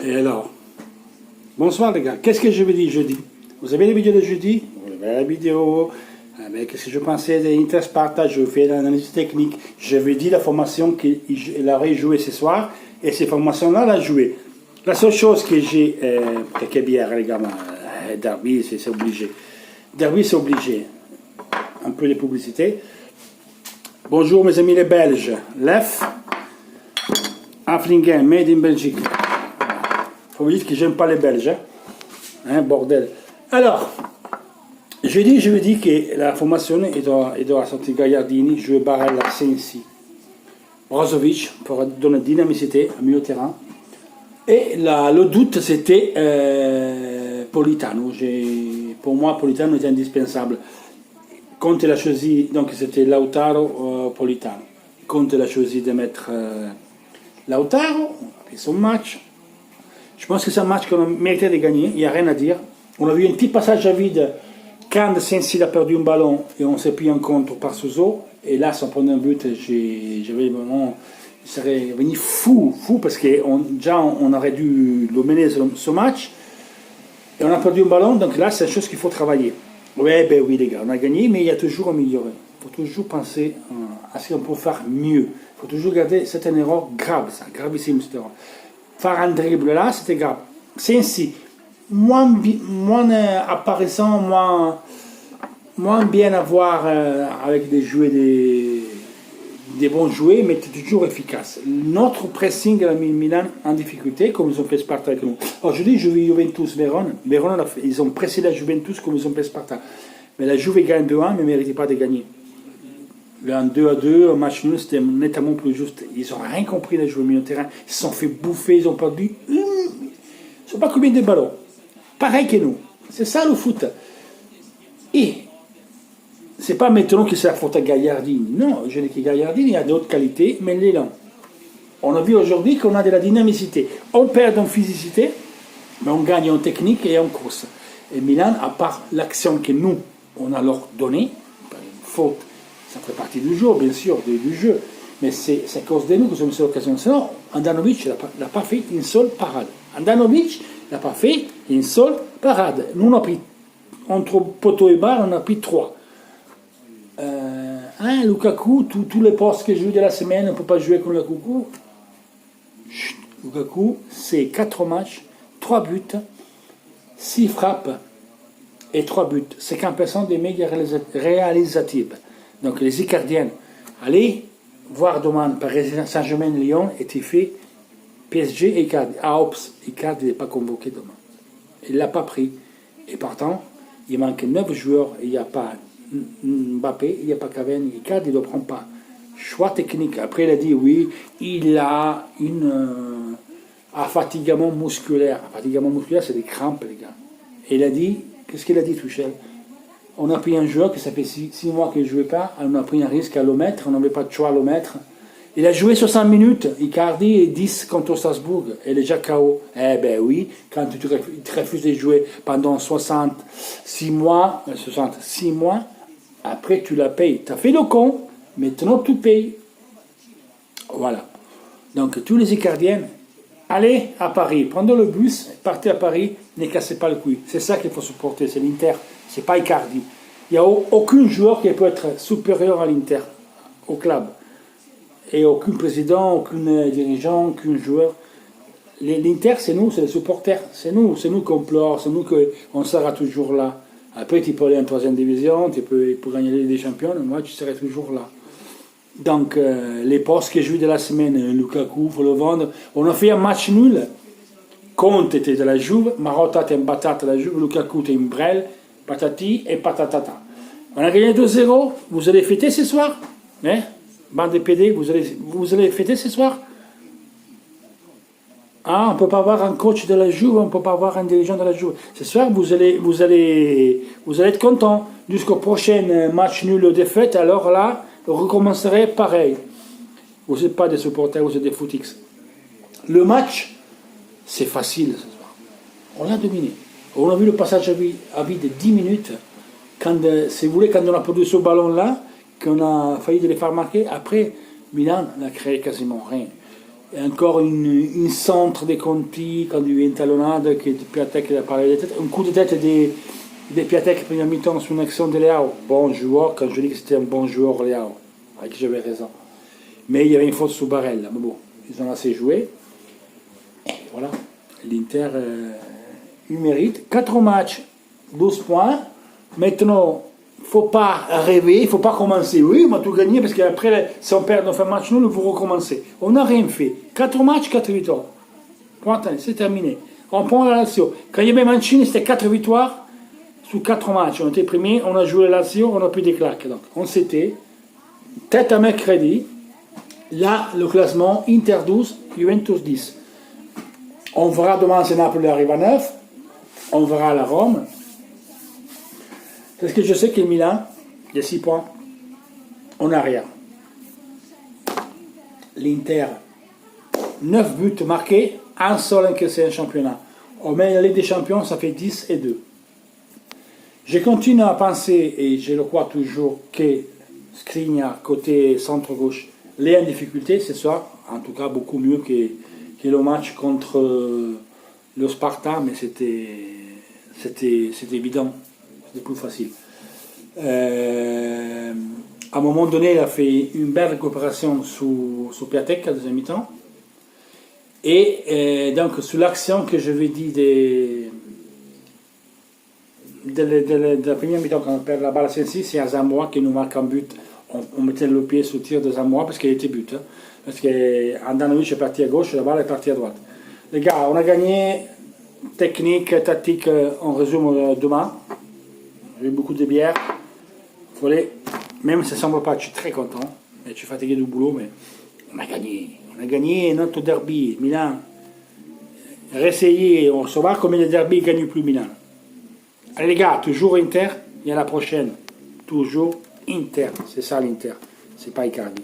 Et alors, bonsoir les gars, qu'est-ce que je vous dis jeudi? Vous avez les vidéos de jeudi? Vous avez la vidéo avec ce que je pensais d'Inter Sparta, je fais l'analyse technique, je vous dis la formation qu'il aurait joué ce soir, et ces formations-là, elle a joué. La seule chose que j'ai, quelques bières les gars, Derby, c'est obligé. Derby, c'est obligé. Un peu de publicité. Bonjour mes amis les Belges, Lef, Afflingen, made in Belgique. Faut vous dire que j'aime pas les Belges, hein, bordel. Alors, je vous dis que la formation doit sortir Gagliardini, jouer Barella, Sensi, Brozovic pour donner dynamicité au milieu de terrain. Et le doute c'était Politano. Pour moi, Politano était indispensable. Conte l'a choisi, donc c'était Lautaro Politano. Conte l'a choisi de mettre Lautaro, on a fait son match. Je pense que c'est un match qu'on méritait de gagner, il n'y a rien à dire. On a vu un petit passage à vide quand Sensi a perdu un ballon et on s'est pris en contre par Souzo. Et là, sans prendre un but, j'avais vraiment. Il serait venu fou parce qu'on aurait dû le mener ce match. Et on a perdu un ballon, donc là, c'est une chose qu'il faut travailler. Oui, les gars, on a gagné, mais il y a toujours à améliorer. Il faut toujours penser à ce qu'on peut faire mieux. Il faut toujours garder, c'est une erreur grave, ça, gravissime cette erreur. Faire un dribble là, c'était grave. C'est ainsi. Moins apparaissant, moins bien à voir avec des jouets, des bons jouets, mais toujours efficace. Notre pressing a mis Milan en difficulté, comme ils ont fait Sparta avec nous. Aujourd'hui, je vais Juventus Vérone. Vérone, ils ont pressé la Juventus comme ils ont fait Sparta. Mais la Juve gagne 2-1, mais ne méritait pas de gagner. Un 2-2, un match nul, c'était nettement plus juste. Ils n'ont rien compris, les joueurs au milieu de terrain. Ils se sont fait bouffer, ils ont perdu. Ils ne sont pas combien de ballons. Pareil que nous. C'est ça le foot. Et c'est pas maintenant que c'est la faute à Gagliardini. Non, je dis que Gagliardini a d'autres qualités, mais l'élan. On a vu aujourd'hui qu'on a de la dynamicité. On perd en physicité, mais on gagne en technique et en course. Et Milan, à part l'action que nous, on a leur donnée, par une faute, ça fait partie du jeu, bien sûr, du jeu, mais c'est à cause de nous que nous avons cette occasion. Sinon, Andanovic n'a pas fait une seule parade. Andanovic n'a pas fait une seule parade. Nous, on a pris, entre poteau et barre, on a pris 3. Lukaku, tous les postes que je joue de la semaine, on ne peut pas jouer comme Lukaku. Lukaku, c'est 4 matchs, 3 buts, 6 frappes et 3 buts. 50% des méga réalisatifs. Donc les Icardiennes, allez voir demain Paris Saint-Germain-Lyon était fait PSG et Icardi. Ah, ops, Icardi n'est pas convoqué demain. Il ne l'a pas pris. Et pourtant, il manque 9 joueurs. Il n'y a pas Mbappé, il n'y a pas Cavani. Icardi ne le prend pas. Choix technique. Après, il a dit oui, il a un fatigament musculaire. Un fatigament musculaire, c'est des crampes, les gars. Et il a dit, qu'est-ce qu'il a dit, Tuchel? On a pris un joueur qui ça fait 6 mois qu'il ne jouait pas, on a pris un risque à le mettre, on n'avait pas de choix à le mettre. Il a joué 60 minutes, Icardi et 10 contre Strasbourg, et déjà KO. Eh ben oui, quand tu te refuses de jouer pendant 66 mois, après tu la payes. Tu as fait le con, maintenant tu payes. Voilà. Donc tous les Icardiens, allez à Paris, prenez le bus, partez à Paris, ne cassez pas le cul. C'est ça qu'il faut supporter, c'est l'Inter. C'est pas Icardi. Il n'y a aucun joueur qui peut être supérieur à l'Inter, au club. Et aucun président, aucun dirigeant, aucun joueur. L'Inter, c'est nous, c'est les supporters. C'est nous qu'on pleure, c'est nous qu'on sera toujours là. Après, tu peux aller en 3e division, tu peux gagner les Ligue des Champions, moi, tu serais toujours là. Donc, les postes que je joue de la semaine, Lukaku, il faut le vendre. On a fait un match nul. Conte était de la Juve, Marotta était un batata de la Juve, Lukaku était une brêle. Patati et patatata. On a gagné 2-0. Vous allez fêter ce soir? Hein? Bande de PD, vous allez fêter ce soir? Ah, on ne peut pas avoir un coach de la Juve, on ne peut pas avoir un dirigeant de la Juve. Ce soir, vous allez être content. Jusqu'au prochain match nul ou défaite, alors là, vous recommencerez pareil. Vous n'êtes pas des supporters, vous êtes des footix. Le match, c'est facile ce soir. On l'a dominé. On a vu le passage à vide de 10 minutes, si vous voulez, quand on a produit ce ballon-là, qu'on a failli de les faire marquer. Après, Milan n'a créé quasiment rien. Et encore une centre des Conti quand il y a une talonnade qui Piatek a parlé de tête. Un coup de tête des Piatek première mi-temps sur une action de Léao. Bon joueur, quand je dis que c'était un bon joueur Léao, avec qui j'avais raison. Mais il y avait une faute sous Barella. Mais bon, ils ont assez joué. Et voilà, l'Inter, il mérite. 4 matchs, 12 points. Maintenant, il ne faut pas rêver, il ne faut pas commencer. Oui, on a tout gagné parce qu'après, si on perd 9 matchs, nous, vous recommencer. On n'a rien fait. 4 matchs, 4 victoires. Point, c'est terminé. On prend la Lazio. Quand il y avait Mancini, c'était 4 victoires sur 4 matchs. On était premiers, on a joué la Lazio, on a pris des claques. Donc, on s'était tête à mercredi. Là, le classement, Inter 12, Juventus 10. On verra demain si Napoli arrive à 9. On verra la Rome. Parce que je sais que Milan, il y a 6 points. On n'a rien. L'Inter, 9 buts marqués, un seul encaissé en championnat. Au moins, la Ligue des Champions, ça fait 10 et 2. Je continue à penser, et je le crois toujours, que Skriniar, côté centre-gauche, est en difficulté ce soir. En tout cas, beaucoup mieux que le match contre le Sparta, mais c'était évident. C'était plus facile. À un moment donné, il a fait une belle récupération sous Piatek à deuxième mi-temps. Et donc, sur l'action que je vais dire de la première mi-temps, quand on perd la balle à Sensi, c'est à Zamora qui nous marque un but. On mettait le pied sous tir de Zamora parce qu'il était but. Hein. Parce qu'Andanovic est parti à gauche, la balle est partie à droite. Les gars, on a gagné. Technique, tactique, on résume demain. J'ai eu beaucoup de bière. Même si ça ne semble pas, je suis très content. Je suis fatigué du boulot, mais on a gagné. On a gagné notre derby. Milan. Réessayez, on saura combien de derby ne gagne plus Milan. Allez les gars, toujours Inter, et à la prochaine. Toujours Inter. C'est ça l'Inter. C'est pas Icardi.